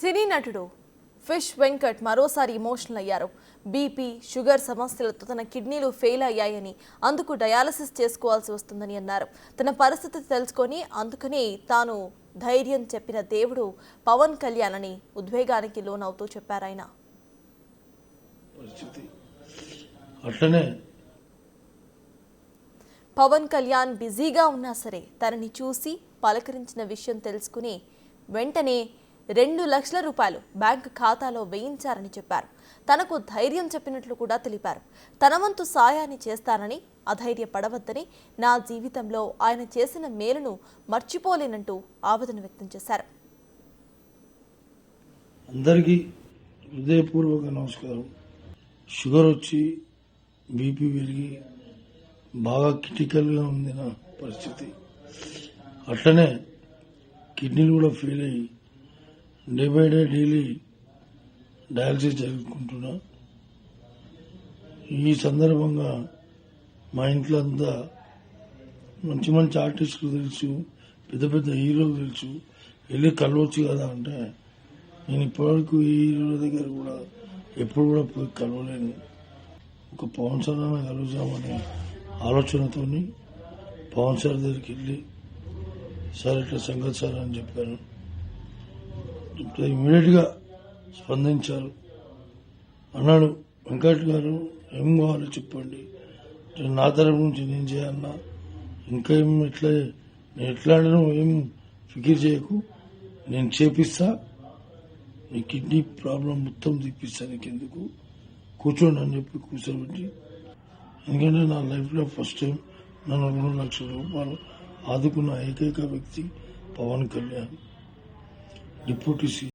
సినీ నటుడు ఫిష్ వెంకట్ మరోసారి ఎమోషనల్ అయ్యారు. బీపీ, షుగర్ సమస్యలతో తన కిడ్నీలు ఫెయిల్ అయ్యాయని, అందుకు డయాలసిస్ చేసుకోవాల్సి వస్తుందని అన్నారు. తన పరిస్థితి తెలుసుకొని అందుకని తాను ధైర్యం చెప్పిన దేవుడు పవన్ కళ్యాణ్ అని ఉద్వేగానికి లోనవుతూ చెప్పారాయన. పవన్ కళ్యాణ్ బిజీగా ఉన్నా సరే తనని చూసి పలకరించిన విషయం తెలుసుకుని వెంటనే 2 లక్షల రూపాయలు బ్యాంక్ ఖాతాలో వేయించారని చెప్పారు. తనకు ధైర్యం చెప్పినట్లు కూడా తెలిపారు. తన వంతు సాయాన్ని చేస్తానని, అధైర్యపడవద్దని, నా జీవితంలో ఆయన చేసిన మేలును మర్చిపోలేనంటూ ఆవేదన వ్యక్తం చేశారు. అందరికీ హృదయపూర్వక నమస్కారం. షుగర్ వచ్చి బీపీ పెరిగి బాగా క్రిటికల్గా ఉంది నా పరిస్థితి. అట్లనే కిడ్నీలు కూడా ఫెయిల్ అయ్యి day by day daily dialysis జరుపుకుంటున్నా. ఈ సందర్భంగా మా ఇంట్లో అంతా మంచి మంచి ఆర్టిస్టులు తెలుసు, పెద్ద పెద్ద హీరోలు తెలుసు, వెళ్ళి కలవచ్చు కదా అంటే నేను ఇప్పటివరకు ఈ హీరోల దగ్గర కూడా ఎప్పుడు కూడా పోయి కలవలేను. ఒక పవన్ సార్ అన్న కలుద్దామనే ఆలోచనతో పవన్ సార్ దగ్గరికి వెళ్ళి సార్ ఇట్లా సంగతి సార్ అని చెప్పాను. ఇమ్మీడియట్ గా స్పందించారు. అన్నాడు, వెంకట్ గారు ఏం కావాలో చెప్పండి, నా తరపు నుంచి నేను చేయాలన్నా, ఇంకా ఏం ఎట్లా ఏం ఫికిర్ చేయకు, నేను చేపిస్తా, నీ కిడ్నీ ప్రాబ్లం మొత్తం తీపిస్తా, నీకెందుకు కూర్చోండి అని చెప్పి కూర్చోబెట్టి, ఎందుకంటే నా లైఫ్ లో ఫస్ట్ టైం నన్ను 2 లక్షల రూపాయలు ఆదుకున్న ఏకైక వ్యక్తి పవన్ కళ్యాణ్, డిప్యూటీ సీఎం.